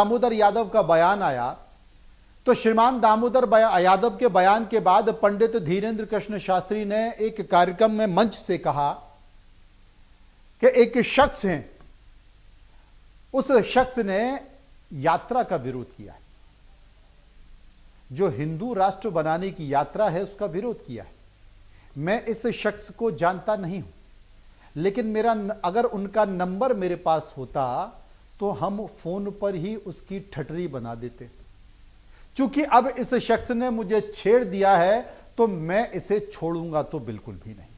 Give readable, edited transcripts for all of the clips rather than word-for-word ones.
दामोदर यादव का बयान आया तो श्रीमान दामोदर यादव के बयान के बाद पंडित धीरेंद्र कृष्ण शास्त्री ने एक कार्यक्रम में मंच से कहा कि एक शख्स है, उस शख्स ने यात्रा का विरोध किया है, जो हिंदू राष्ट्र बनाने की यात्रा है उसका विरोध किया है। मैं इस शख्स को जानता नहीं हूं, लेकिन मेरा अगर उनका नंबर मेरे पास होता तो हम फोन पर ही उसकी ठटरी बना देते। चूंकि अब इस शख्स ने मुझे छेड़ दिया है तो मैं इसे छोड़ूंगा तो बिल्कुल भी नहीं।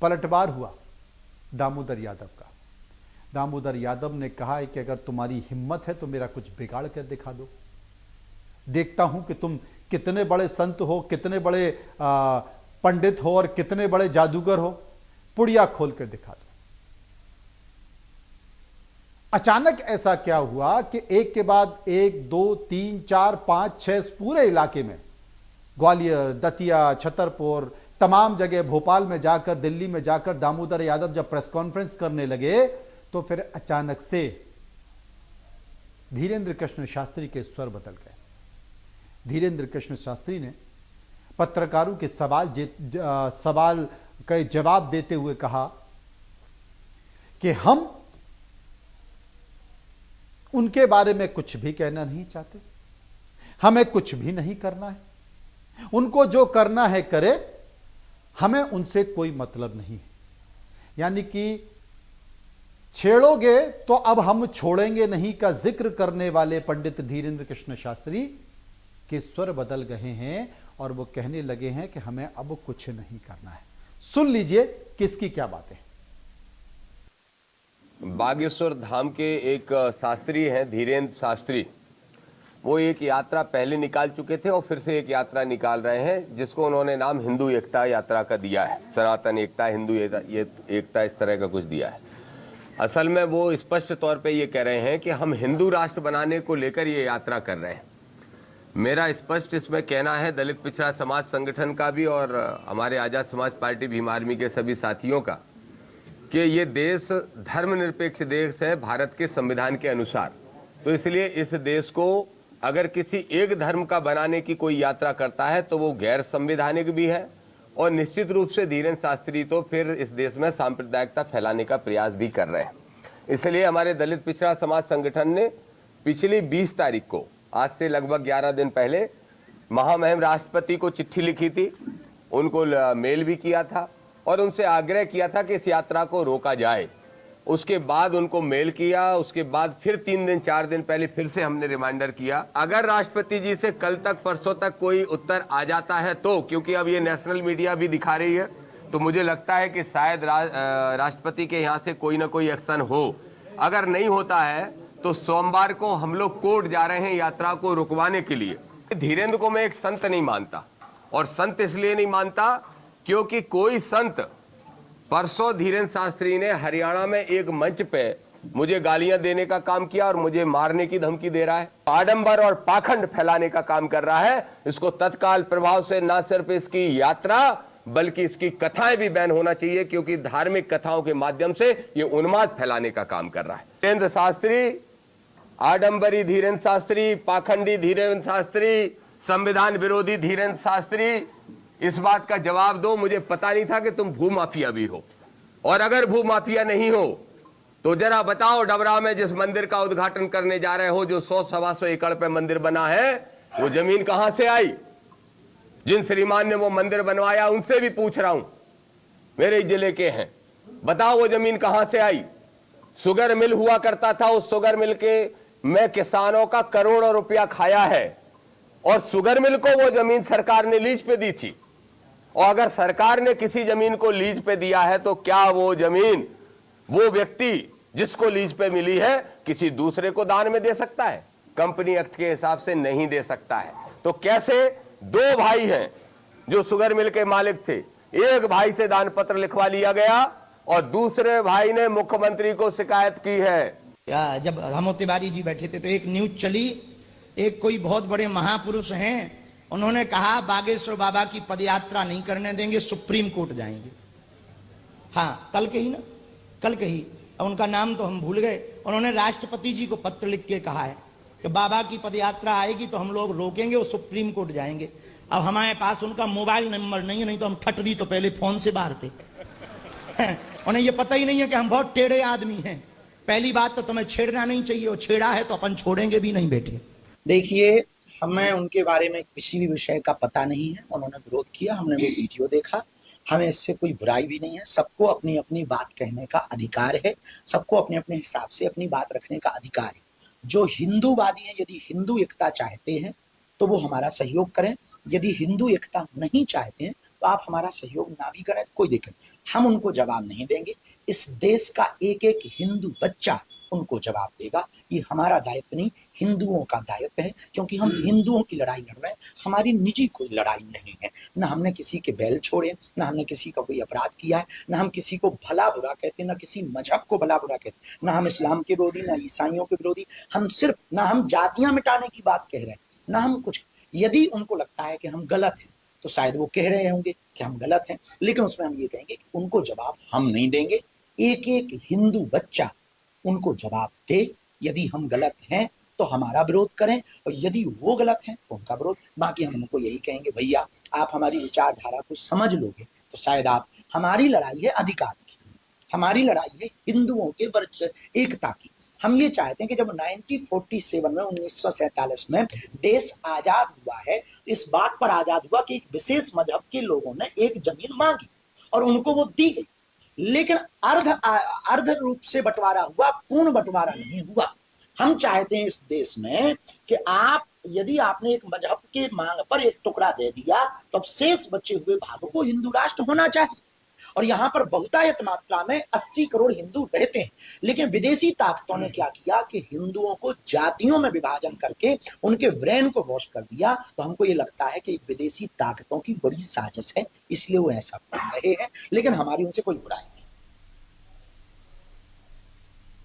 पलटवार हुआ दामोदर यादव का। दामोदर यादव ने कहा है कि अगर तुम्हारी हिम्मत है तो मेरा कुछ बिगाड़ कर दिखा दो, देखता हूं कि तुम कितने बड़े संत हो, कितने बड़े पंडित हो और कितने बड़े जादूगर हो, पुड़िया खोल कर दिखा दो। अचानक ऐसा क्या हुआ कि एक के बाद एक, 2, 3, 4, 5, 6 पूरे इलाके में, ग्वालियर, दतिया, छतरपुर, तमाम जगह, भोपाल में जाकर, दिल्ली में जाकर दामोदर यादव जब प्रेस कॉन्फ्रेंस करने लगे तो फिर अचानक से धीरेंद्र कृष्ण शास्त्री के स्वर बदल गए। धीरेंद्र कृष्ण शास्त्री ने पत्रकारों के सवाल का जवाब देते हुए कहा कि हम उनके बारे में कुछ भी कहना नहीं चाहते, हमें कुछ भी नहीं करना है, उनको जो करना है करे, हमें उनसे कोई मतलब नहीं है। यानी कि छेड़ोगे तो अब हम छोड़ेंगे नहीं का जिक्र करने वाले पंडित धीरेंद्र कृष्ण शास्त्री के स्वर बदल गए हैं और वो कहने लगे हैं कि हमें अब कुछ नहीं करना है। सुन लीजिए किसकी क्या बातें। बागेश्वर धाम के एक शास्त्री हैं धीरेंद्र शास्त्री, वो एक यात्रा पहले निकाल चुके थे और फिर से एक यात्रा निकाल रहे हैं जिसको उन्होंने नाम हिंदू एकता यात्रा का दिया है। सनातन एकता, हिंदू एकता, इस तरह का कुछ दिया है। असल में वो स्पष्ट तौर पे ये कह रहे हैं कि हम हिंदू राष्ट्र बनाने को लेकर ये यात्रा कर रहे हैं। मेरा स्पष्ट इसमें कहना है, दलित पिछड़ा समाज संगठन का भी और हमारे आज़ाद समाज पार्टी भीम आर्मी के सभी साथियों का, कि ये देश धर्मनिरपेक्ष देश है भारत के संविधान के अनुसार। तो इसलिए इस देश को अगर किसी एक धर्म का बनाने की कोई यात्रा करता है तो वो गैर संवैधानिक भी है और निश्चित रूप से धीरेंद्र शास्त्री तो फिर इस देश में सांप्रदायिकता फैलाने का प्रयास भी कर रहे हैं। इसलिए हमारे दलित पिछड़ा समाज संगठन ने पिछली 20 तारीख को, आज से लगभग 11 दिन पहले, महामहिम राष्ट्रपति को चिट्ठी लिखी थी, उनको मेल भी किया था और उनसे आग्रह किया था कि इस यात्रा को रोका जाए। उसके बाद उनको मेल किया, उसके बाद फिर 3 दिन 4 दिन पहले फिर से हमने रिमाइंडर किया। अगर राष्ट्रपति जी से कल तक परसों तक कोई उत्तर आ जाता है तो, क्योंकि अब ये नेशनल मीडिया भी दिखा रही है, तो मुझे लगता है कि शायद राष्ट्रपति के यहाँ से कोई ना कोई एक्शन हो। अगर नहीं होता है तो सोमवार को हम लोग कोर्ट जा रहे हैं यात्रा को रुकवाने के लिए। धीरेंद्र को मैं एक संत नहीं मानता, और संत इसलिए नहीं मानता क्योंकि कोई संत, परसों धीरेंद्र शास्त्री ने हरियाणा में एक मंच पे मुझे गालियां देने का काम किया और मुझे मारने की धमकी दे रहा है, आडंबर और पाखंड फैलाने का काम कर रहा है। इसको तत्काल प्रभाव से न सिर्फ इसकी यात्रा बल्कि इसकी कथाएं भी बैन होना चाहिए, क्योंकि धार्मिक कथाओं के माध्यम से ये उन्माद फैलाने का काम कर रहा है। धीरेंद्र शास्त्री, आडंबरी धीरेंद्र शास्त्री, पाखंडी धीरेंद्र शास्त्री, संविधान विरोधी धीरेंद्र शास्त्री, इस बात का जवाब दो। मुझे पता नहीं था कि तुम भूमाफिया भी हो, और अगर भूमाफिया नहीं हो तो जरा बताओ, डबरा में जिस मंदिर का उद्घाटन करने जा रहे हो, जो 100-125 एकड़ पे मंदिर बना है, वो जमीन कहां से आई? जिन श्रीमान ने वो मंदिर बनवाया उनसे भी पूछ रहा हूं, मेरे जिले के हैं, बताओ वो जमीन कहां से आई? शुगर मिल हुआ करता था, उस शुगर मिल के में किसानों का करोड़ों रुपया खाया है, और शुगर मिल को वो जमीन सरकार ने लीज पे दी थी। और अगर सरकार ने किसी जमीन को लीज पे दिया है तो क्या वो जमीन वो व्यक्ति जिसको लीज पे मिली है किसी दूसरे को दान में दे सकता है? कंपनी एक्ट के हिसाब से नहीं दे सकता है। तो कैसे 2 भाई हैं जो शुगर मिल के मालिक थे, एक भाई से दान पत्र लिखवा लिया गया और दूसरे भाई ने मुख्यमंत्री को शिकायत की है। जब रामो तिवारी जी बैठे थे तो एक न्यूज चली, एक कोई बहुत बड़े महापुरुष हैं, उन्होंने कहा बागेश्वर बाबा की पदयात्रा नहीं करने देंगे, सुप्रीम कोर्ट जाएंगे। हाँ, कल के ही ना, कल के ही अब उनका नाम तो हम भूल गए। उन्होंने राष्ट्रपति जी को पत्र लिख के कहा है कि बाबा की पदयात्रा आएगी तो हम लोग रोकेंगे और सुप्रीम कोर्ट जाएंगे। अब हमारे पास उनका मोबाइल नंबर नहीं है, नहीं तो हम ठटरी तो पहले फोन से मारते। उन्हें ये पता ही नहीं है कि हम बहुत टेढ़े आदमी हैं। पहली बात तो तुम्हें छेड़ना नहीं चाहिए, और छेड़ा है तो अपन छोड़ेंगे भी नहीं बेटे। देखिए, हमें उनके बारे में किसी भी विषय का पता नहीं है। उन्होंने विरोध किया, हमने वो वीडियो देखा, हमें इससे कोई बुराई भी नहीं है। सबको अपनी अपनी बात कहने का अधिकार है, सबको अपने अपने हिसाब से अपनी बात रखने का अधिकार है। जो हिंदूवादी हैं, यदि हिंदू एकता चाहते हैं तो वो हमारा सहयोग करें, यदि हिंदू एकता नहीं चाहते हैं तो आप हमारा सहयोग ना भी करें तो कोई दिक्कत, हम उनको जवाब नहीं देंगे। इस देश का एक एक हिंदू बच्चा उनको जवाब देगा। ये हमारा दायित्व नहीं, हिंदुओं का दायित्व है, क्योंकि हम हिंदुओं की लड़ाई लड़ रहे हैं, हमारी निजी कोई लड़ाई नहीं है। ना हमने किसी के बैल छोड़े, ना हमने किसी का कोई अपराध किया है, ना हम किसी को भला बुरा कहते, ना किसी मजहब को भला बुरा कहते, ना हम इस्लाम के विरोधी, ना ईसाइयों के विरोधी, हम सिर्फ, ना हम जातियां मिटाने की बात कह रहे हैं, ना हम कुछ। यदि उनको लगता है कि हम गलत हैं तो शायद वो कह रहे होंगे कि हम गलत हैं, लेकिन उसमें हम ये कहेंगे कि उनको जवाब हम नहीं देंगे। एक एक हिंदू बच्चा उनको जवाब दे। यदि हम गलत हैं तो हमारा विरोध करें, और यदि वो गलत हैं तो उनका विरोध। बाकी हम उनको यही कहेंगे, भैया आप हमारी विचारधारा को समझ लोगे तो शायद आप, हमारी लड़ाई है अधिकार की, हमारी लड़ाई है हिंदुओं के एकता की। हम ये चाहते हैं कि जब 1947 में 1947 में देश आजाद हुआ है, इस बात पर आजाद हुआ कि एक विशेष मजहब के लोगों ने एक जमीन मांगी और उनको वो दी गई, लेकिन अर्ध रूप से बंटवारा हुआ, पूर्ण बंटवारा नहीं हुआ। हम चाहते हैं इस देश में कि आप, यदि आपने एक मजहब के मांग पर एक टुकड़ा दे दिया तो अब शेष बचे हुए भागों को हिंदू राष्ट्र होना चाहिए। और यहाँ पर बहुतायत मात्रा में 80 करोड़ हिंदू रहते हैं, लेकिन विदेशी ताकतों ने क्या किया कि हिंदुओं को जातियों में विभाजन करके उनके ब्रेन को वॉश कर दिया। तो हमको ये लगता है कि विदेशी ताकतों की बड़ी साजिश है, इसलिए वो ऐसा कर रहे हैं, लेकिन हमारी उनसे कोई बुराई नहीं।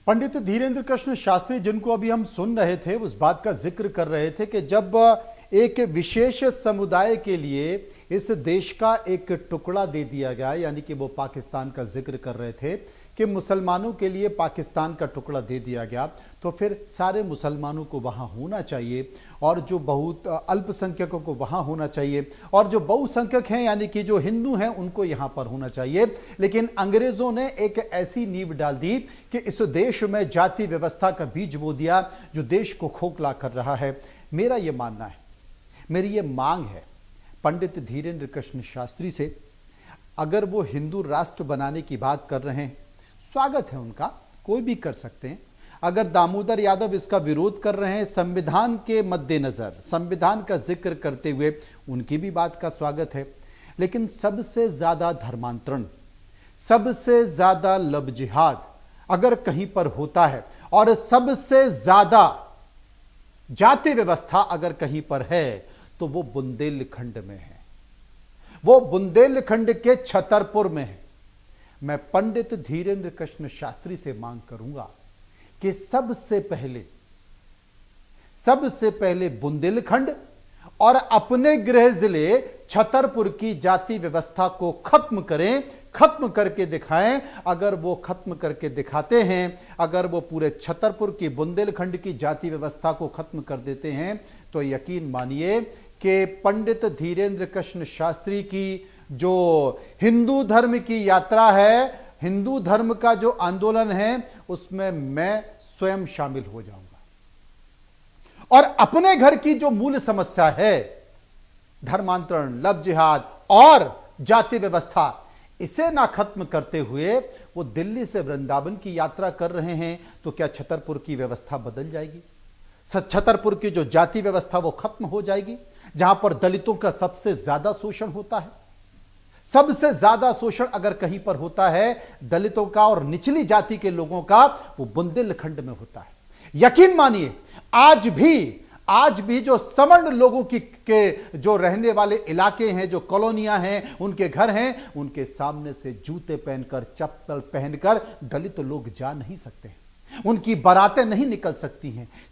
पंडित धीरेन्द्र कृष्ण शास्त्री, जिनको अभी हम सुन रहे थे, उस बात का जिक्र कर रहे थे कि जब एक विशेष समुदाय के लिए इस देश का एक टुकड़ा दे दिया गया, यानी कि वो पाकिस्तान का जिक्र कर रहे थे कि मुसलमानों के लिए पाकिस्तान का टुकड़ा दे दिया गया, तो फिर सारे मुसलमानों को वहाँ होना चाहिए, और जो बहुत अल्पसंख्यकों को वहाँ होना चाहिए, और जो बहुसंख्यक हैं यानी कि जो हिंदू हैं उनको यहाँ पर होना चाहिए। लेकिन अंग्रेज़ों ने एक ऐसी नींव डाल दी कि इस देश में जाति व्यवस्था का बीज बो दिया जो देश को खोखला कर रहा है। मेरा ये मानना है, मेरी ये मांग है पंडित धीरेन्द्र कृष्ण शास्त्री से, अगर वो हिंदू राष्ट्र बनाने की बात कर रहे हैं, स्वागत है उनका, कोई भी कर सकते हैं। अगर दामोदर यादव इसका विरोध कर रहे हैं संविधान के मद्देनजर, संविधान का जिक्र करते हुए, उनकी भी बात का स्वागत है। लेकिन सबसे ज्यादा धर्मांतरण, सबसे ज्यादा लब जिहाद अगर कहीं पर होता है, और सबसे ज्यादा जाति व्यवस्था अगर कहीं पर है, तो वो बुंदेलखंड में है, वो बुंदेलखंड के छतरपुर में है। मैं पंडित धीरेन्द्र कृष्ण शास्त्री से मांग करूंगा कि सबसे पहले बुंदेलखंड और अपने गृह जिले छतरपुर की जाति व्यवस्था को खत्म करें, खत्म करके दिखाएं। अगर वो खत्म करके दिखाते हैं, अगर वो पूरे छतरपुर की, बुंदेलखंड की जाति व्यवस्था को खत्म कर देते हैं, तो यकीन मानिए कि पंडित धीरेन्द्र कृष्ण शास्त्री की जो हिंदू धर्म की यात्रा है, हिंदू धर्म का जो आंदोलन है, उसमें मैं स्वयं शामिल हो जाऊंगा। और अपने घर की जो मूल समस्या है, धर्मांतरण, लब जिहाद और जाति व्यवस्था, इसे ना खत्म करते हुए वो दिल्ली से वृंदावन की यात्रा कर रहे हैं, तो क्या छतरपुर की व्यवस्था बदल जाएगी? छतरपुर की जो जाति व्यवस्था वो खत्म हो जाएगी, जहां पर दलितों का सबसे ज्यादा शोषण होता है। सबसे ज्यादा शोषण अगर कहीं पर होता है दलितों का और निचली जाति के लोगों का, वो बुंदेलखंड में होता है। यकीन मानिए, आज भी जो सवर्ण लोगों के जो रहने वाले इलाके हैं, जो कॉलोनियां हैं, उनके घर हैं, उनके सामने से जूते पहनकर, चप्पल पहनकर दलित लोग जा नहीं सकते हैं, उनकी बारातें नहीं निकल सकती हैं।